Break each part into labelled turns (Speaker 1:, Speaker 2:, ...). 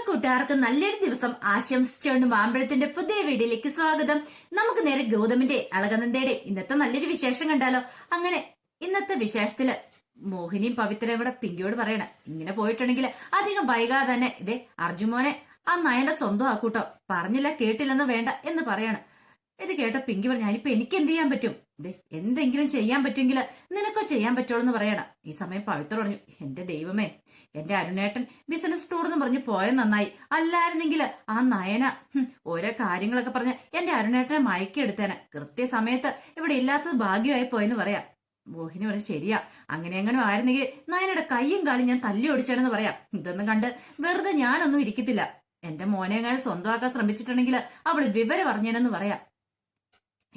Speaker 1: കൂട്ടുകാർക്ക് നല്ലൊരു ദിവസം ആശംസിച്ചുകൊണ്ട് മാമ്പഴത്തിന്റെ പുതിയ വീഡിയോയിലേക്ക് സ്വാഗതം. നമുക്ക് നേരെ ഗൗതമിന്റെ അളകനന്ദയുടെ ഇന്നത്തെ നല്ലൊരു വിശേഷം കണ്ടാലോ. അങ്ങനെ ഇന്നത്തെ വിശേഷത്തില് മോഹിനിയും പവിത്രയും കൂടെ പിങ്കിയോട് പറയണ, ഇങ്ങനെ പോയിട്ടുണ്ടെങ്കിൽ അധികം വൈകാതെ തന്നെ ഇതേ അർജുമോനെ ആ നയന്റെ സ്വന്തം ആക്കൂട്ടോ, പറഞ്ഞില്ല കേട്ടില്ലെന്ന് വേണ്ട എന്ന് പറയാണ്. ഇത് കേട്ട പിങ്കി പറഞ്ഞു, ഞാനിപ്പോ എനിക്ക് എന്ത് ചെയ്യാൻ പറ്റും, ഇതേ എന്തെങ്കിലും ചെയ്യാൻ പറ്റുമെങ്കിൽ നിനക്കോ ചെയ്യാൻ പറ്റുള്ളൂ എന്ന് പറയണം. ഈ സമയം പവിത്ര പറഞ്ഞു, എന്റെ ദൈവമേ, എന്റെ അരുണേട്ടൻ ബിസിനസ് ടൂർ എന്ന് പറഞ്ഞ് പോയത് നന്നായി, അല്ലായിരുന്നെങ്കിൽ ആ നയന ഓരോ കാര്യങ്ങളൊക്കെ പറഞ്ഞ് എന്റെ അരുണേട്ടനെ മയക്കിയെടുത്തേനെ, കൃത്യസമയത്ത് ഇവിടെ ഇല്ലാത്തത് ഭാഗ്യമായി പോയെന്ന് പറയാം. മോഹിനി പറഞ്ഞു, ശരിയാ, അങ്ങനെ ആയിരുന്നെങ്കിൽ നയനയുടെ കയ്യും കാലും ഞാൻ തല്ലി ഓടിച്ചേനെന്ന് പറയാം. ഇതൊന്നും കണ്ട് വെറുതെ ഞാനൊന്നും ഇരിക്കത്തില്ല, എന്റെ മോനെ എങ്ങനെ സ്വന്തമാക്കാൻ ശ്രമിച്ചിട്ടുണ്ടെങ്കിൽ അവള് വിവരം പറഞ്ഞേനെന്ന് പറയാം.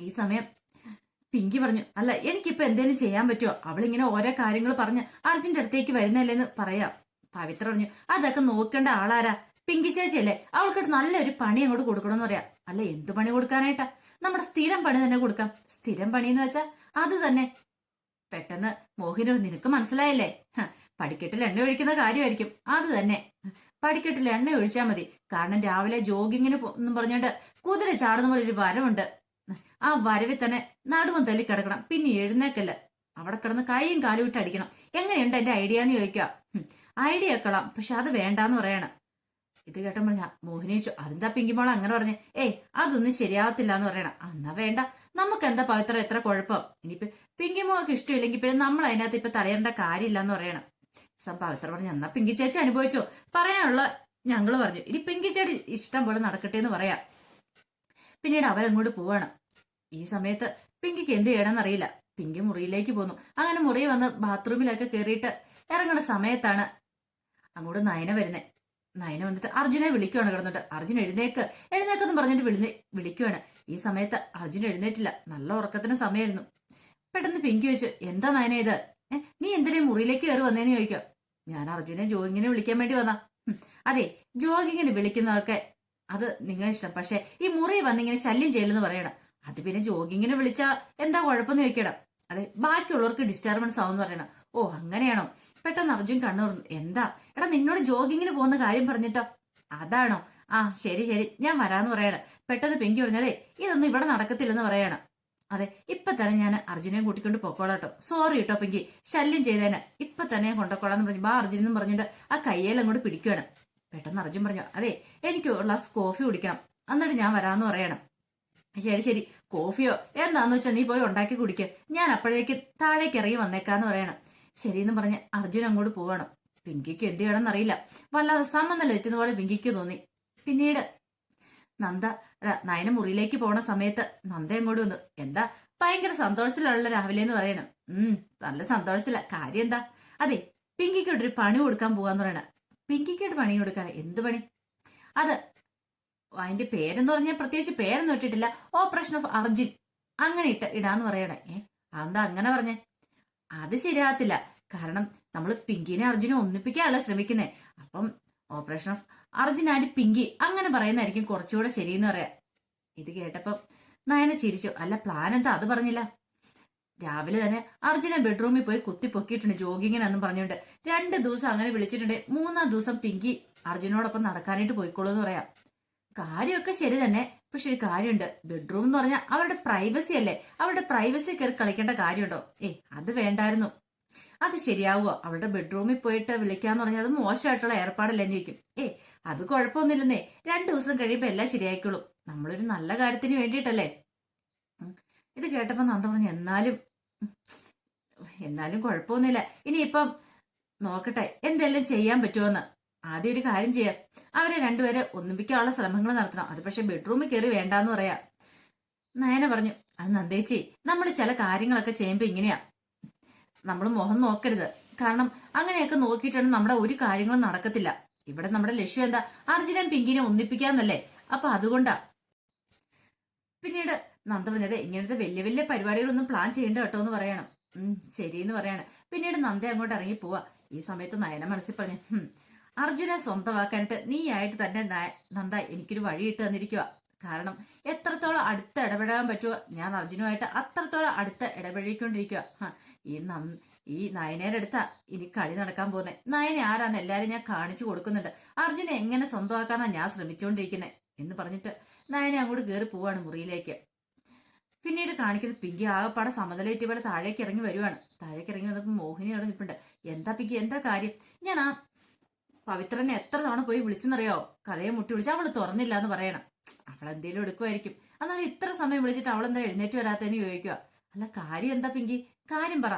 Speaker 1: ഈ സമയം പിങ്കി പറഞ്ഞു, അല്ല എനിക്കിപ്പോ എന്തേലും ചെയ്യാൻ പറ്റുമോ, അവളിങ്ങനെ ഓരോ കാര്യങ്ങൾ പറഞ്ഞ് അർജുന്റെ അടുത്തേക്ക് വരുന്നല്ലേന്ന് പറയാം. പവിത്ര പറഞ്ഞു, അതൊക്കെ നോക്കേണ്ട ആളാരാ, പിങ്കി ചേച്ചിയല്ലേ, അവൾക്കിട്ട് നല്ലൊരു പണി അങ്ങോട്ട് കൊടുക്കണമെന്ന് പറയാം. അല്ല എന്ത് പണി കൊടുക്കാനായിട്ടാ, നമ്മുടെ സ്ഥിരം പണി തന്നെ കൊടുക്കാം. സ്ഥിരം പണി എന്ന് വെച്ചാ അത് തന്നെ. പെട്ടെന്ന് മോഹിനി, നിനക്ക് മനസ്സിലായല്ലേ, പടിക്കെട്ടിൽ എണ്ണ ഒഴിക്കുന്ന കാര്യമായിരിക്കും, അത് തന്നെ. പടിക്കെട്ടിൽ എണ്ണ ഒഴിച്ചാൽ മതി, കാരണം രാവിലെ ജോഗിങ്ങിന് എന്നും പറഞ്ഞോണ്ട് കുതിര ചാടുന്ന പോലെ ഒരു വരവുണ്ട്, ആ വരവിൽ തന്നെ നടുവും തല്ലി കിടക്കണം, പിന്നെ എഴുന്നേക്കല്ല, അവിടെ കിടന്ന് കൈയും കാലും ഇട്ട് അടിക്കണം. എങ്ങനെയുണ്ട് എന്റെ ഐഡിയ എന്ന് ചോദിക്കുക. ഐഡിയ വെക്കണം, പക്ഷെ അത് വേണ്ടാന്ന് പറയണം. ഇത് കേട്ടപ്പോൾ ഞാൻ മോഹിനി ചോദിച്ചു, അതെന്താ പിങ്കിമോളെ അങ്ങനെ പറഞ്ഞേ. അതൊന്നും ശരിയാവത്തില്ല എന്ന് പറയണം. എന്നാ വേണ്ട, നമുക്ക് എന്താ പവിത്ര എത്ര കുഴപ്പം, ഇനിയിപ്പോ പിങ്കിമോൾക്ക് ഇഷ്ടമില്ലെങ്കിൽ പിന്നെ നമ്മൾ അതിനകത്ത് ഇപ്പൊ തലയേണ്ട കാര്യമില്ല എന്ന് പറയണം. പവിത്ര പറഞ്ഞു, എന്നാ പിങ്കി ചേച്ചി അനുഭവിച്ചോ, പറയാനുള്ള ഞങ്ങള് പറഞ്ഞു, ഇനി പിങ്കി ചേച്ചി ഇഷ്ടം പോലെ നടക്കട്ടെ എന്ന് പറയാം. പിന്നീട് അവരങ്ങോട്ട് പോവാണ്. ഈ സമയത്ത് പിങ്കിക്ക് എന്ത് ചെയ്യണമെന്നറിയില്ല. പിങ്കി മുറിയിലേക്ക് പോന്നു. അങ്ങനെ മുറി വന്ന് ബാത്റൂമിലൊക്കെ കയറിയിട്ട് ഇറങ്ങുന്ന സമയത്താണ് അങ്ങോട്ട് നയന വരുന്നേ. നയന വന്നിട്ട് അർജുനെ വിളിക്കുവാണ് കിടന്നിട്ട്. അർജുൻ എഴുന്നേക്കെന്ന് പറഞ്ഞിട്ട് വിളിക്കുവാണ്. ഈ സമയത്ത് അർജുൻ എഴുന്നേറ്റില്ല, നല്ല ഉറക്കത്തിന് സമയമായിരുന്നു. പെട്ടെന്ന് പിങ്കി ചോദിച്ചു, എന്താ നയന ഇത്, നീ എന്തിനാ മുറിയിലേക്ക് കയറി വന്നേന്ന് ചോദിക്കുക. ഞാൻ അർജുനെ ജോഗിങ്ങിനെ വിളിക്കാൻ വേണ്ടി വന്നാ. അതെ, ജോഗിങ്ങിന് വിളിക്കുന്നതൊക്കെ അത് നിങ്ങളുടെ ഇഷ്ടം, പക്ഷെ ഈ മുറി വന്നിങ്ങനെ ശല്യം ചെയ്യലെന്ന് പറയണം. അത് പിന്നെ ജോഗിങ്ങിന് വിളിച്ചാ എന്താ കുഴപ്പമെന്ന് ചോദിക്കണം. അതെ, ബാക്കിയുള്ളവർക്ക് ഡിസ്റ്റർബൻസ് ആവുമെന്ന് പറയണം. ഓ അങ്ങനെയാണോ. പെട്ടെന്ന് അർജുൻ കണ്ണു തുറന്നു. എന്താ എടാ, നിന്നോട് ജോഗിങ്ങിന് പോകുന്ന കാര്യം പറഞ്ഞിട്ടോ, അതാണോ, ആ ശരി ഞാൻ വരാന്ന് പറയണം. പെട്ടെന്ന് പിങ്കി പറഞ്ഞതേ, ഇതൊന്നും ഇവിടെ നടക്കത്തില്ലെന്ന് പറയണം. അതെ, ഇപ്പൊ തന്നെ ഞാൻ അർജുനെ കൂട്ടിക്കൊണ്ട് പൊക്കോളാട്ടോ, സോറി കേട്ടോ പിങ്കി, ശല്യം ചെയ്തേനെ, ഇപ്പൊ തന്നെ ഞാൻ കൊണ്ടുപോക്കോളാന്ന് പറഞ്ഞു ബാ അർജുൻ എന്നും പറഞ്ഞിട്ട് ആ കയ്യേലങ്ങോട്ട് പിടിക്കുകയാണ്. പെട്ടെന്ന് അർജുൻ പറഞ്ഞു, അതെ എനിക്ക് ഒരു ഗ്ലാസ് കോഫി കുടിക്കണം, എന്നിട്ട് ഞാൻ വരാന്ന് പറയണം. ശരി, കോഫിയോ എന്താന്ന് വെച്ചാൽ നീ പോയി ഉണ്ടാക്കി കുടിക്ക്, ഞാൻ അപ്പോഴേക്ക് താഴേക്ക് ഇറങ്ങി വന്നേക്കാന്ന് പറയണം. ശരിയെന്ന് പറഞ്ഞ് അർജുൻ അങ്ങോട്ട് പോവാണ്. പിങ്കിക്ക് എന്ത് ചെയ്യണമെന്ന് അറിയില്ല, വല്ലാതെ സമനിലെത്തുന്ന പോലെ പിങ്കിക്ക് തോന്നി. പിന്നീട് നയന മുറിയിലേക്ക് പോണ സമയത്ത് നന്ദ അങ്ങോട്ട് വന്നു. എന്താ ഭയങ്കര സന്തോഷത്തിലുള്ള രാവിലെ എന്ന് പറയണം. നല്ല സന്തോഷത്തില, കാര്യം എന്താ, അതെ പിങ്കിക്കോട്ടൊരു പണി കൊടുക്കാൻ പോവാന്ന് പറയണ. പിങ്കിക്കോട്ട് പണി കൊടുക്കാൻ, എന്ത് പണി, അത് അതിന്റെ പേരെന്ന് പറഞ്ഞാൽ പ്രത്യേകിച്ച് പേരൊന്നും ഇട്ടിട്ടില്ല, ഓപ്പറേഷൻ ഓഫ് അർജുൻ അങ്ങനെ ഇടാന്ന് പറയണേ. അതെന്താ അങ്ങനെ പറഞ്ഞേ, അത് ശരിയാകത്തില്ല, കാരണം നമ്മൾ പിങ്കിനെ അർജുനെ ഒന്നിപ്പിക്കാനല്ല ശ്രമിക്കുന്നേ, അപ്പം operation of Arjun and Pinky അങ്ങനെ പറയുന്നതായിരിക്കും കുറച്ചുകൂടെ ശരിയെന്ന് പറയാം. ഇത് കേട്ടപ്പം നയന ചിരിച്ചു. അല്ല പ്ലാൻ എന്താ അത് പറഞ്ഞില്ല. രാവിലെ തന്നെ അർജുനെ ബെഡ്റൂമിൽ പോയി കുത്തി പൊക്കിയിട്ടുണ്ട് ജോഗിങ്ങിനെന്നും പറഞ്ഞുകൊണ്ട്. 2 ദിവസം അങ്ങനെ വിളിച്ചിട്ടുണ്ട്. 3-ാം ദിവസം പിങ്കി അർജുനോടൊപ്പം നടക്കാനായിട്ട് പോയിക്കോളൂ എന്ന് പറയാം. കാര്യമൊക്കെ ശരി തന്നെ, പക്ഷെ ഒരു കാര്യമുണ്ട്, ബെഡ്റൂം എന്ന് പറഞ്ഞാൽ അവരുടെ പ്രൈവസി അല്ലേ, അവരുടെ പ്രൈവസി കയറി കളിക്കേണ്ട കാര്യമുണ്ടോ. അത് വേണ്ടായിരുന്നു, അത് ശരിയാവുക, അവളുടെ ബെഡ്റൂമിൽ പോയിട്ട് വിളിക്കാന്ന് പറഞ്ഞാൽ അത് മോശമായിട്ടുള്ള ഏർപ്പാടല്ലെന്ന് ചോദിക്കും. അത് കുഴപ്പമൊന്നുമില്ലെന്നേ, 2 ദിവസം കഴിയുമ്പോ എല്ലാം ശരിയായിക്കോളും, നമ്മളൊരു നല്ല കാര്യത്തിന് വേണ്ടിയിട്ടല്ലേ. ഇത് കേട്ടപ്പോ നന്ദ പറഞ്ഞു, എന്നാലും കുഴപ്പമൊന്നുമില്ല, ഇനിയിപ്പം നോക്കട്ടെ എന്തെല്ലാം ചെയ്യാൻ പറ്റുമോന്ന്. ആദ്യം ഒരു കാര്യം ചെയ്യാം, അവരെ രണ്ടുപേരെ ഒന്നിപ്പിക്കാനുള്ള ശ്രമങ്ങൾ നടത്തണം, അത് പക്ഷെ ബെഡ്റൂമിൽ കയറി വേണ്ടാന്ന് പറയാ. നയന പറഞ്ഞു, അത് നന്ദേച്ചി, നമ്മൾ ചില കാര്യങ്ങളൊക്കെ ചെയ്യുമ്പോ ഇങ്ങനെയാ, നമ്മൾ മുഖം നോക്കരുത്, കാരണം അങ്ങനെയൊക്കെ നോക്കിയിട്ടാണ് നമ്മുടെ ഒരു കാര്യങ്ങളും നടക്കത്തില്ല. ഇവിടെ നമ്മുടെ ലക്ഷ്യം എന്താ, അർജുനൻ പിങ്കിനെ ഒന്നിപ്പിക്കാന്നല്ലേ, അപ്പൊ അതുകൊണ്ടാ. പിന്നീട് നന്ദ പറഞ്ഞത്, ഇങ്ങനത്തെ വലിയ പരിപാടികളൊന്നും പ്ലാൻ ചെയ്യണ്ട കേട്ടോ എന്ന് പറയണം. ശരിയെന്ന് പറയാണ്. പിന്നീട് നന്ദ അങ്ങോട്ട് ഇറങ്ങി പോവാ. ഈ സമയത്ത് നയന മനസ്സിൽ പറഞ്ഞു, അർജുനെ സ്വന്തമാക്കാനായിട്ട് നീയായിട്ട് തന്നെ നന്ദ എനിക്കൊരു വഴി ഇട്ട് തന്നിരിക്കുക, കാരണം എത്രത്തോളം അടുത്ത് ഇടപെടാൻ പറ്റുമോ ഞാൻ അർജുനുമായിട്ട് അത്രത്തോളം അടുത്ത് ഇടപെടിക്കൊണ്ടിരിക്കുക. ഈ നയനയുടെ അടുത്താ ഇനി കളി നടക്കാൻ പോകുന്നത്. നയനെ ആരാന്ന് എല്ലാരും ഞാൻ കാണിച്ചു കൊടുക്കുന്നുണ്ട്. അർജുനെ എങ്ങനെ സ്വന്തമാക്കാനാ ഞാൻ ശ്രമിച്ചുകൊണ്ടിരിക്കുന്നത് എന്ന് പറഞ്ഞിട്ട് നയനെ അങ്ങോട്ട് കയറി പോവാണ് മുറിയിലേക്ക്. പിന്നീട് കാണിക്കുന്നത് പിങ്കി ആകെപ്പാടെ സമതലേറ്റ് പോലെ താഴേക്ക് ഇറങ്ങി വരുവാണ്. താഴേക്ക് ഇറങ്ങി വന്നപ്പോൾ മോഹിനി അവിടെ നിൽപ്പുണ്ട്. എന്താ പിങ്കി, എന്താ കാര്യം? ഞാൻ ആ പവിത്രനെ എത്ര തവണ പോയി വിളിച്ചെന്നറിയോ? കഥയെ മുട്ടി വിളിച്ച് അവള് തുറന്നില്ല എന്ന് പറയണം. അവളെന്തേലും എടുക്കുമായിരിക്കും. എന്നാലും ഇത്ര സമയം വിളിച്ചിട്ട് അവളെന്താ എഴുന്നേറ്റ് വരാത്തെന്ന് ചോദിക്കുക. അല്ല, കാര്യം എന്താ പിങ്കി? കാര്യം പറ.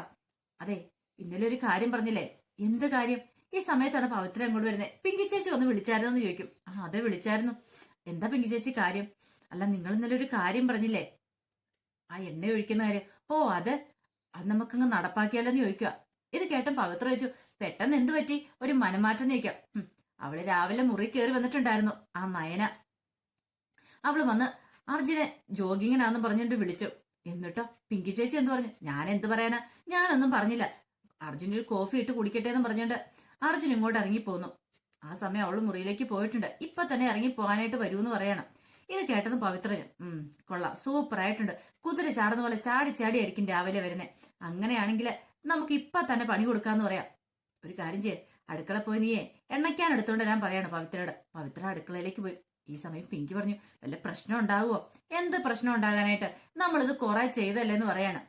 Speaker 1: അതെ, ഇന്നലെ ഒരു കാര്യം പറഞ്ഞില്ലേ? എന്ത് കാര്യം? ഈ സമയത്താണ് പവിത്ര അങ്ങോട്ട് വരുന്നത്. പിങ്കി ചേച്ചി വന്ന് വിളിച്ചായിരുന്നോ എന്ന് ചോദിക്കും. ആ, അതെ വിളിച്ചായിരുന്നു. എന്താ പിങ്കി ചേച്ചി കാര്യം? അല്ല, നിങ്ങൾ ഇന്നലെ ഒരു കാര്യം പറഞ്ഞില്ലേ, ആ എണ്ണ ഒഴിക്കുന്ന കാര്യം. ഓ, അത് നമുക്കങ്ങ് നടപ്പാക്കിയാലോന്ന് ചോദിക്കുക. ഇത് കേട്ട പവിത്ര ചോദിച്ചു, പെട്ടെന്ന് എന്ത് പറ്റി? ഒരു മനമാറ്റം ചോദിക്കാം. അവള് രാവിലെ മുറി കയറി വന്നിട്ടുണ്ടായിരുന്നു ആ നയന. അവള് വന്ന് അർജുനെ ജോഗിങ്ങിനാന്ന് പറഞ്ഞിട്ട് വിളിച്ചു. എന്നിട്ടോ പിങ്കി ചേച്ചി എന്ത് പറഞ്ഞു? ഞാൻ എന്ത് പറയാനാ, ഞാനൊന്നും പറഞ്ഞില്ല. അർജുൻ ഒരു കോഫി ഇട്ട് കുടിക്കട്ടെ എന്ന് പറഞ്ഞിട്ട് അർജുൻ ഇങ്ങോട്ട് ഇറങ്ങിപ്പോന്നു. ആ സമയം അവള് മുറിയിലേക്ക് പോയിട്ടുണ്ട്. ഇപ്പൊ തന്നെ ഇറങ്ങി പോകാനായിട്ട് വരൂന്ന് പറയണം. ഇത് കേട്ടതും പവിത്രന് കൊള്ളാം, സൂപ്പർ ആയിട്ടുണ്ട്. കുതിര ചാടുന്ന പോലെ ചാടി ചാടി ആയിരിക്കും രാവിലെ വരുന്നേ. അങ്ങനെയാണെങ്കിൽ നമുക്ക് ഇപ്പൊ തന്നെ പണി കൊടുക്കാന്ന് പറയാം. ഒരു കാര്യം ചെയ്യേ, അടുക്കള പോയി നീയേ എണ്ണയ്ക്കാൻ എടുത്തോണ്ട് ഞാൻ പറയാണ് പവിത്രയോട്. പവിത്ര അടുക്കളയിലേക്ക് പോയി. ഈ സമയം പിങ്കി പറഞ്ഞു, വല്ല പ്രശ്നം ഉണ്ടാകുമോ? എന്ത് പ്രശ്നം ഉണ്ടാകാനായിട്ട്? നമ്മളിത് കുറെ ചെയ്തല്ലേന്ന് പറയാണ്.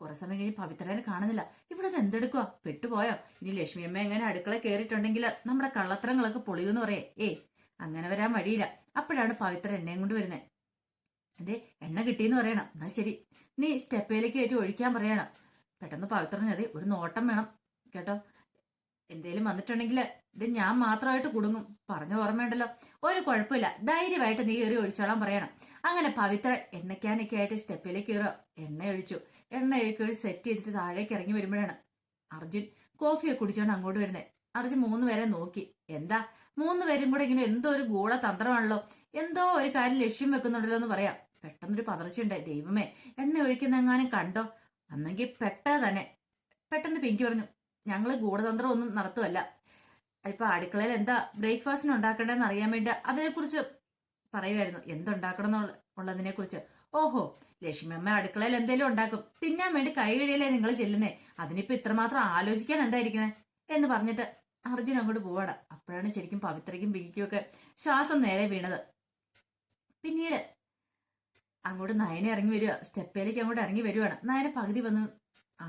Speaker 1: കുറെ സമയം കഴിഞ്ഞ് പവിത്രനെ കാണുന്നില്ല. ഇവിടെ ഇത് എന്തെടുക്കുക? പെട്ടുപോയോ? ഇനി ലക്ഷ്മി അമ്മ എങ്ങനെ അടുക്കള കയറിയിട്ടുണ്ടെങ്കിൽ നമ്മുടെ കള്ളത്തരങ്ങളൊക്കെ പൊളിയൂന്ന് പറയേ. അങ്ങനെ വരാൻ വഴിയില്ല. അപ്പോഴാണ് പവിത്ര എണ്ണയും കൊണ്ട് വരുന്നത്. അതെ, എണ്ണ കിട്ടിയെന്ന് പറയണം. എന്നാ ശരി, നീ സ്റ്റെപ്പയിലേക്ക് കയറ്റി ഒഴിക്കാൻ പറയണം. പെട്ടെന്ന് പവിത്രന് അതെ ഒരു നോട്ടം വേണം കേട്ടോ. എന്തേലും വന്നിട്ടുണ്ടെങ്കിൽ ഇത് ഞാൻ മാത്രമായിട്ട് കുടുങ്ങും. പറഞ്ഞ ഓർമ്മയുണ്ടല്ലോ. ഒരു കുഴപ്പമില്ല, ധൈര്യമായിട്ട് നീ കയറി ഒഴിച്ചോളാൻ പറയണം. അങ്ങനെ പവിത്ര എണ്ണയ്ക്കാനൊക്കെ ആയിട്ട് സ്റ്റെപ്പിലേക്ക് കയറുക. എണ്ണ ഒഴിച്ചു. എണ്ണയൊക്കെ ഒരു സെറ്റ് ചെയ്തിട്ട് താഴേക്ക് ഇറങ്ങി വരുമ്പോഴാണ് അർജുൻ കോഫിയൊക്കെ കുടിച്ചോണ്ട് അങ്ങോട്ട് വരുന്നത്. അർജുൻ 3 പേരെ നോക്കി. എന്താ 3 പേരും കൂടെ ഇങ്ങനെ എന്തോ ഒരു ഗൂഢതന്ത്രമാണല്ലോ, എന്തോ ഒരു കാര്യം ലക്ഷ്യം വെക്കുന്നുണ്ടല്ലോ എന്ന് പറയാം. പെട്ടെന്നൊരു പതർച്ചയുണ്ടായി. ദൈവമേ, എണ്ണ ഒഴിക്കുന്നെങ്ങാനും കണ്ടോ? അന്നെങ്കിൽ തന്നെ. പെട്ടെന്ന് പിങ്കി പറഞ്ഞു, ഞങ്ങള് ഗൂഢതന്ത്രം ഒന്നും നടത്തുമല്ല. ഇപ്പൊ അടുക്കളയിൽ എന്താ ബ്രേക്ക്ഫാസ്റ്റിന് ഉണ്ടാക്കേണ്ടതെന്ന് അറിയാൻ വേണ്ടി അതിനെക്കുറിച്ച് പറയുമായിരുന്നു. എന്തുണ്ടാക്കണം ഉള്ളതിനെ കുറിച്ച്. ഓഹോ, ലക്ഷ്മി അമ്മ അടുക്കളയിൽ എന്തേലും ഉണ്ടാക്കും, തിന്നാൻ വേണ്ടി കൈ കഴിയലേ നിങ്ങൾ ചെല്ലുന്നേ. അതിനിപ്പോ ഇത്രമാത്രം ആലോചിക്കാൻ എന്തായിരിക്കണേ എന്ന് പറഞ്ഞിട്ട് അർജുൻ അങ്ങോട്ട് പോവാണ്. അപ്പോഴാണ് ശരിക്കും പവിത്രയ്ക്കും പിങ്കിക്കും ഒക്കെ ശ്വാസം നേരെ വീണത്. പിന്നീട് അങ്ങോട്ട് നയന ഇറങ്ങി വരിക. സ്റ്റെപ്പയിലേക്ക് അങ്ങോട്ട് ഇറങ്ങി വരുവാണ്. നയന പകുതി വന്ന്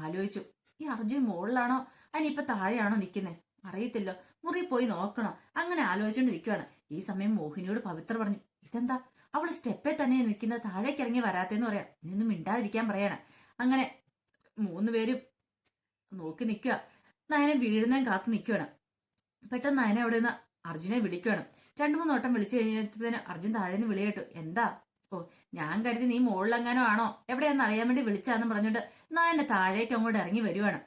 Speaker 1: ആലോചിച്ചു, ഈ അർജുൻ മുകളിലാണോ അതിനിപ്പൊ താഴെയാണോ നിൽക്കുന്നേ? അറിയത്തില്ലോ, മുറി പോയി നോക്കണം. അങ്ങനെ ആലോചിച്ചുകൊണ്ട് നിൽക്കുവാണ്. ഈ സമയം മോഹിനിയോട് പവിത്ര പറഞ്ഞു, ഇതെന്താ അവള് സ്റ്റെപ്പേ തന്നെ നിൽക്കുന്നത്, താഴേക്ക് ഇറങ്ങി വരാത്തേന്ന് പറയാം. നീയൊന്നും മിണ്ടാതിരിക്കാൻ പറയാണ്. അങ്ങനെ 3 പേരും നോക്കി നിൽക്കുക. നയനെ വീഴുന്നേം കാത്തു നിൽക്കുവാണ്. പെട്ടെന്ന് നയനെ അവിടെ നിന്ന് അർജുനെ വിളിക്കുവാണ്. 2-3 വട്ടം വിളിച്ചു കഴിഞ്ഞപ്പത്തേന് അർജുൻ താഴെ നിന്ന് വിളി കേട്ടു. എന്താ? ഓ, ഞാൻ കരുതി നീ മുകളിലെങ്ങാനോ ആണോ, എവിടെയാന്ന് അറിയാൻ വേണ്ടി വിളിച്ചാന്ന് പറഞ്ഞിട്ട് നയനെ താഴേക്ക് അങ്ങോട്ട് ഇറങ്ങി വരുവാണ്.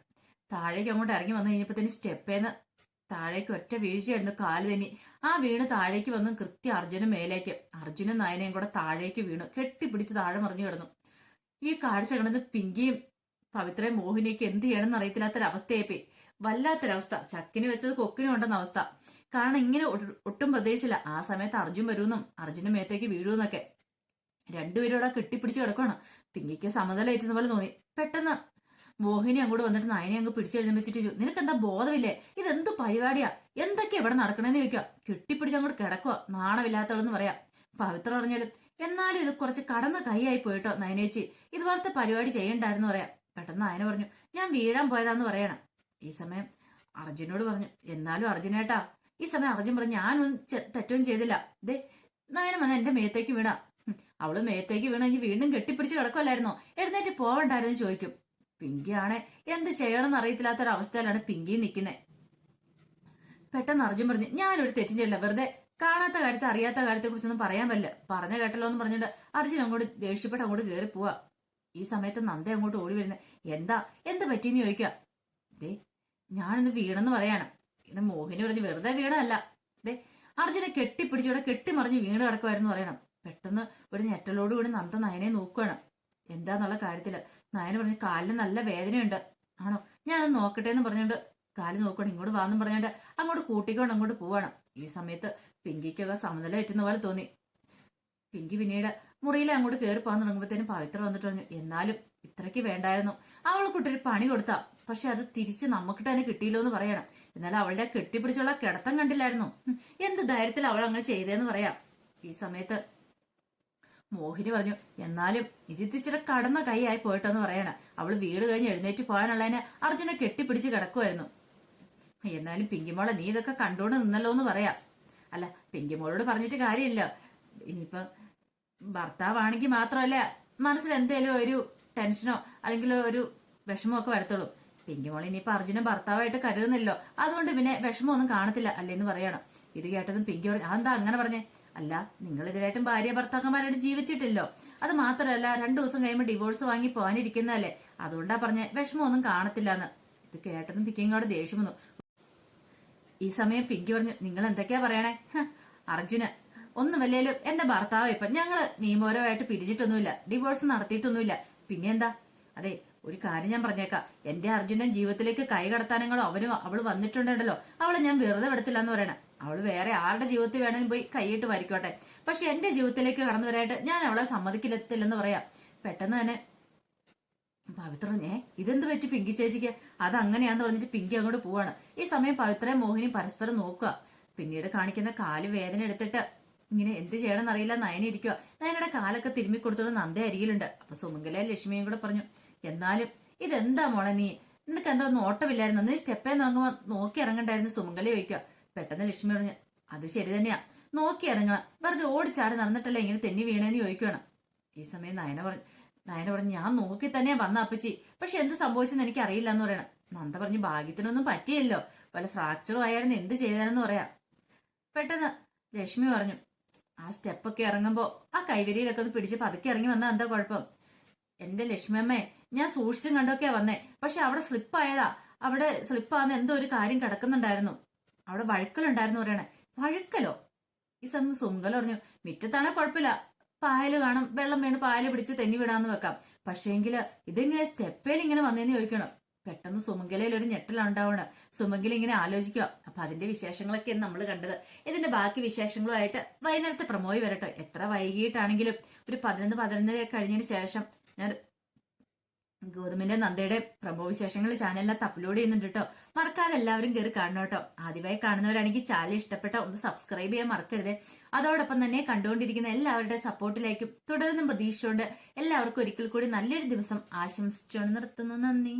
Speaker 1: താഴേക്ക് അങ്ങോട്ട് ഇറങ്ങി വന്നു കഴിഞ്ഞപ്പത്തേന് സ്റ്റെപ്പേന്ന് താഴേക്ക് ഒറ്റ വീഴ്ചയായിരുന്നു. കാല് തന്നെ ആ വീണ് താഴേക്ക് വന്നു കൃത്യം അർജുനും മേലേക്ക്. അർജുനും നയനയും കൂടെ താഴേക്ക് വീണു, കെട്ടിപ്പിടിച്ച് താഴെ മറിഞ്ഞു കിടന്നു. ഈ കാഴ്ച കിടന്ന് പിങ്കിയും പവിത്രയും മോഹിനിയൊക്കെ എന്ത് ചെയ്യണമെന്ന് അറിയത്തില്ലാത്തൊരവസ്ഥയായിപ്പോയി. വല്ലാത്തൊരവസ്ഥ. ചക്കിന് വെച്ചത് കൊക്കിനും ഉണ്ടെന്ന അവസ്ഥ. കാരണം ഇങ്ങനെ ഒട്ടും പ്രതീക്ഷിച്ചില്ല ആ സമയത്ത് അർജുൻ വരുമെന്നും അർജുന്റെ മേത്തേക്ക് വീഴുമെന്നൊക്കെ. 2 പേരും ഇവിടെ കെട്ടിപ്പിടിച്ച് കിടക്കണം. പിങ്കിക്ക് സമതലേറ്റുന്ന പോലെ തോന്നി. പെട്ടെന്ന് മോഹിനി അങ്ങോട്ട് വന്നിട്ട് നയനെ അങ്ങ് പിടിച്ചെഴുന്നേച്ചിട്ട് ചോദിച്ചു, നിനക്കെന്താ ബോധമില്ലേ? ഇതെന്ത് പരിപാടിയാ? എന്തൊക്കെയാ ഇവിടെ നടക്കണേന്ന് ചോദിക്കുക. കെട്ടിപ്പിടിച്ച് അങ്ങോട്ട് കിടക്കുക. നാണമില്ലാത്തവളെന്ന് പറയാം. പവിത്ര പറഞ്ഞാലും എന്നാലും ഇത് കുറച്ച് കടന്ന കൈയായി പോയിട്ടോ നയനേച്ചി, ഇതുപോലത്തെ പരിപാടി ചെയ്യണ്ടായിരുന്നു പറയാം. പെട്ടെന്ന് നയന പറഞ്ഞു, ഞാൻ വീഴാൻ പോയതാന്ന് പറയണം. ഈ സമയം അർജുനോട് പറഞ്ഞു, എന്നാലും അർജുനേട്ടാ. ഈ സമയം അർജുൻ പറഞ്ഞു, ഞാനൊന്നും തെറ്റൊന്നും ചെയ്തില്ല. ദേ നയന വന്ന് എന്റെ മേത്തേക്ക് വീണ. അവള് മേത്തേക്ക് വീണെങ്കിൽ വീണ്ടും കെട്ടിപ്പിടിച്ച് കിടക്കുമല്ലായിരുന്നോ? എഴുന്നേറ്റ് പോവണ്ടായിരുന്നു ചോദിക്കും. പിങ്കിയാണെ എന്ത് ചെയ്യണമെന്ന് അറിയത്തില്ലാത്തൊരവസ്ഥയിലാണ് പിങ്കി നിൽക്കുന്നത്. പെട്ടെന്ന് അർജുൻ പറഞ്ഞു, ഞാനൊരു തെറ്റും ചെയ്യില്ല, വെറുതെ കാണാത്ത കാര്യത്തെ അറിയാത്ത കാര്യത്തെ കുറിച്ചൊന്നും പറയാൻ പറ്റില്ല, പറഞ്ഞ കേട്ടല്ലോ എന്ന് പറഞ്ഞിട്ട് അർജുൻ അങ്ങോട്ട് ദേഷ്യപ്പെട്ട് അങ്ങോട്ട് കയറി പോവാ. ഈ സമയത്ത് നന്ദ അങ്ങോട്ട് ഓടി വരുന്നത്. എന്ത് പറ്റിയെന്ന് ചോദിക്കുക. ദേ ഞാനിന്ന് വീണെന്ന് പറയാണ്. പിന്നെ മോഹിനി പറഞ്ഞ് വെറുതെ വീണല്ല, ദേ അർജുനെ കെട്ടിപ്പിടിച്ചൂടെ കെട്ടിമറിഞ്ഞ് വീണ് കിടക്കുമായിരുന്നു പറയണം. പെട്ടെന്ന് ഒരു ഞെട്ടലോട് കൂടി നന്ദ നയനെ നോക്കുകയാണ് എന്താന്നുള്ള കാര്യത്തില്. നയന പറഞ്ഞു, കാലിന് നല്ല വേദനയുണ്ട്. ആണോ, ഞാനൊന്ന് നോക്കട്ടെ എന്ന് പറഞ്ഞോണ്ട് കാല് നോക്കണം. ഇങ്ങോട്ട് വാന്നും പറഞ്ഞോണ്ട് അങ്ങോട്ട് കൂട്ടിക്കൊണ്ട് അങ്ങോട്ട് പോവാണ്. ഈ സമയത്ത് പിങ്കിക്കൊക്കെ സമനില ഏറ്റുന്ന പോലെ തോന്നി. പിങ്കി പിന്നീട് മുറിയിൽ അങ്ങോട്ട് കയറി പോകാൻ തുടങ്ങുമ്പോഴത്തേനും പവിത്ര വന്നിട്ട് പറഞ്ഞു, എന്നാലും ഇത്രയ്ക്ക് വേണ്ടായിരുന്നു. അവൾക്കൊട്ടൊരു പണി കൊടുത്താ, പക്ഷെ അത് തിരിച്ച് നമുക്കിട്ട് തന്നെ കിട്ടിയില്ലോ എന്ന് പറയണം. എന്നാൽ അവളുടെ കെട്ടിപ്പിടിച്ചുള്ള കിടത്തം കണ്ടില്ലായിരുന്നു. എന്ത് ധൈര്യത്തിൽ അവൾ അങ്ങനെ ചെയ്തേന്ന് പറയാം. ഈ സമയത്ത് മോഹിനി പറഞ്ഞു, എന്നാലും ഇത് ഇച്ചിരി കടന്ന കൈയായി പോയിട്ടെന്ന് പറയണ. അവള് വീട് കഴിഞ്ഞ് എഴുന്നേറ്റ് പോകാനുള്ളതിന് അർജുനെ കെട്ടിപ്പിടിച്ച് കിടക്കുമായിരുന്നു. എന്നാലും പിങ്കിമോളെ നീ ഇതൊക്കെ കണ്ടോണ്ട് നിന്നല്ലോ എന്ന് പറയാം. അല്ല, പിങ്കിമോളോട് പറഞ്ഞിട്ട് കാര്യമില്ല. ഇനിയിപ്പം ഭർത്താവാണെങ്കിൽ മാത്രമല്ല മനസ്സിൽ എന്തേലും ഒരു ടെൻഷനോ അല്ലെങ്കിൽ ഒരു വിഷമോ ഒക്കെ വരത്തുള്ളൂ. പിങ്കിമോൾ ഇനിയിപ്പോ അർജുനെ ഭർത്താവായിട്ട് കരുതുന്നില്ലോ, അതുകൊണ്ട് പിന്നെ വിഷമമൊന്നും കാണത്തില്ല അല്ലേന്ന് പറയണം. ഇത് കേട്ടതും പിങ്കി പറഞ്ഞു, അതെന്താ അങ്ങനെ പറഞ്ഞേ? അല്ല, നിങ്ങൾ ഇതിലായിട്ടും ഭാര്യ ഭർത്താക്കന്മാരായിട്ട് ജീവിച്ചിട്ടില്ലോ. അത് മാത്രമല്ല 2 ദിവസം കഴിയുമ്പോൾ ഡിവോഴ്സ് വാങ്ങി പോകാനിരിക്കുന്നതല്ലേ, അതുകൊണ്ടാ പറഞ്ഞേ വിഷമമൊന്നും കാണത്തില്ലെന്ന്. ഇത് കേട്ടതും പിങ്കിങ്ങോട് ദേഷ്യം വന്നു. ഈ സമയം പിങ്കി പറഞ്ഞു, നിങ്ങൾ എന്തൊക്കെയാ പറയണേ? അർജുന് ഒന്നും വല്ലേലും എന്റെ ഭർത്താവ് ഇപ്പൊ ഞങ്ങള് നിയമപരമായിട്ട് പിരിഞ്ഞിട്ടൊന്നുമില്ല, ഡിവോഴ്സ് നടത്തിയിട്ടൊന്നുമില്ല. പിന്നെ എന്താ? അതെ, ഒരു കാര്യം ഞാൻ പറഞ്ഞേക്കാം, എന്റെ അർജുനൻ ജീവിതത്തിലേക്ക് കൈ കടത്താനങ്ങളോ അവള് വന്നിട്ടുണ്ടല്ലോ, അവളെ ഞാൻ വെറുതെ വിടത്തില്ല എന്ന് പറയണ. അവള് വേറെ ആരുടെ ജീവിതത്തിൽ വേണമെങ്കിലും പോയി കൈയിട്ട് വരിക്കോട്ടെ, പക്ഷെ എന്റെ ജീവിതത്തിലേക്ക് കടന്നു വരാനായിട്ട് ഞാൻ അവളെ സമ്മതിക്കില്ലെന്ന് പറയാം. പെട്ടെന്ന് തന്നെ പവിത്ര ഇതെന്ത് പറ്റി പിങ്കി ചേച്ചിക്ക്? അത് അങ്ങനെയാന്ന് പറഞ്ഞിട്ട് പിങ്കി അങ്ങോട്ട് പോവാണ്. ഈ സമയം പവിത്രയും മോഹിനിയും പരസ്പരം നോക്കുക. പിന്നീട് കാണിക്കുന്ന കാല് വേദന എടുത്തിട്ട് ഇങ്ങനെ എന്ത് ചെയ്യണമെന്ന് അറിയില്ല നയന ഇരിക്കുക. നയനയുടെ കാലൊക്കെ തിരുമ്മി കൊടുത്തോണ്ട് നന്ദ അരികിലുണ്ട്. അപ്പൊ സുമംഗലയും ലക്ഷ്മിയും കൂടെ പറഞ്ഞു, എന്നാലും ഇതെന്താ മോളെ നിനക്ക് എന്താ നോട്ടമില്ലായിരുന്നു? നീ സ്റ്റെപ്പേ ഇറങ്ങുമ്പോ നോക്കി ഇറങ്ങണ്ടായിരുന്നു സുമംഗല ചോദിക്കുക. പെട്ടെന്ന് ലക്ഷ്മി പറഞ്ഞു, അത് ശരി തന്നെയാ, നോക്കി ഇറങ്ങണം, വെറുതെ ഓടിച്ചാടി നടന്നിട്ടല്ലേ ഇങ്ങനെ തെന്നി വീണേന്ന് ചോദിക്കണം. ഈ സമയം നയന പറഞ്ഞു, ഞാൻ നോക്കി തന്നെയാ വന്ന അപ്പച്ചി, പക്ഷെ എന്ത് സംഭവിച്ചെന്ന് എനിക്ക് അറിയില്ല എന്ന് പറയണം. നന്ദ പറഞ്ഞു, ഭാഗ്യത്തിനൊന്നും പറ്റിയല്ലോ, വല്ല ഫ്രാക്ചറും ആയാലും എന്ത് ചെയ്താലെന്ന് പറയാം. പെട്ടെന്ന് ലക്ഷ്മി പറഞ്ഞു, ആ സ്റ്റെപ്പൊക്കെ ഇറങ്ങുമ്പോ ആ കൈവരിയിലൊക്കെ ഒന്ന് പിടിച്ച് പതുക്കെ ഇറങ്ങി വന്നാ എന്താ കുഴപ്പം? എന്റെ ലക്ഷ്മി അമ്മേ, ഞാൻ സൂക്ഷിച്ചും കണ്ടൊക്കെയാ വന്നേ, പക്ഷെ അവിടെ സ്ലിപ്പായതാ. അവിടെ സ്ലിപ്പാന്ന് എന്തോ ഒരു കാര്യം കിടക്കുന്നുണ്ടായിരുന്നു, അവിടെ വഴുക്കലുണ്ടായിരുന്നു പറയണേ. വഴുക്കലോ? ഈ സമയം സുമംഗല പറഞ്ഞു, മുറ്റത്താണെ കുഴപ്പമില്ല, പായല് കാണും, വെള്ളം വീണ് പായല് പിടിച്ച് തെന്നി വിടാന്ന് വെക്കാം, പക്ഷേങ്കില് ഇതെങ്ങനെ സ്റ്റെപ്പേൽ ഇങ്ങനെ വന്നേന്ന് ചോദിക്കണം. പെട്ടെന്ന് സുമംഗലയിൽ ഒരു ഞെട്ടലുണ്ടാവണം. സുമംഗല ഇങ്ങനെ ആലോചിക്കുക. അപ്പൊ അതിന്റെ വിശേഷങ്ങളൊക്കെയാണ് നമ്മൾ കണ്ടത്. ഇതിന്റെ ബാക്കി വിശേഷങ്ങളുമായിട്ട് വൈകുന്നേരത്തെ പ്രമോയി വരട്ടെ. എത്ര വൈകിട്ടാണെങ്കിലും ഒരു 11-11 കഴിഞ്ഞതിന് ശേഷം ഞാൻ ഗൗതമിന്റെ നന്ദയുടെ പ്രമോ വിശേഷങ്ങൾ ചാനലിനകത്ത് അപ്ലോഡ് ചെയ്യുന്നുണ്ട് കേട്ടോ. മറക്കാതെ എല്ലാവരും കയറി കാണണം കേട്ടോ. ആദ്യമായി കാണുന്നവരാണെങ്കിൽ ചാനൽ ഇഷ്ടപ്പെട്ട ഒന്ന് സബ്സ്ക്രൈബ് ചെയ്യാൻ മറക്കരുത്. അതോടൊപ്പം തന്നെ കണ്ടുകൊണ്ടിരിക്കുന്ന എല്ലാവരുടെ സപ്പോർട്ടിലേക്കും തുടർന്നും പ്രതീക്ഷിച്ചുകൊണ്ട് എല്ലാവർക്കും ഒരിക്കൽ കൂടി നല്ലൊരു ദിവസം ആശംസിച്ചുകൊണ്ട് നിർത്തുന്നു. നന്ദി.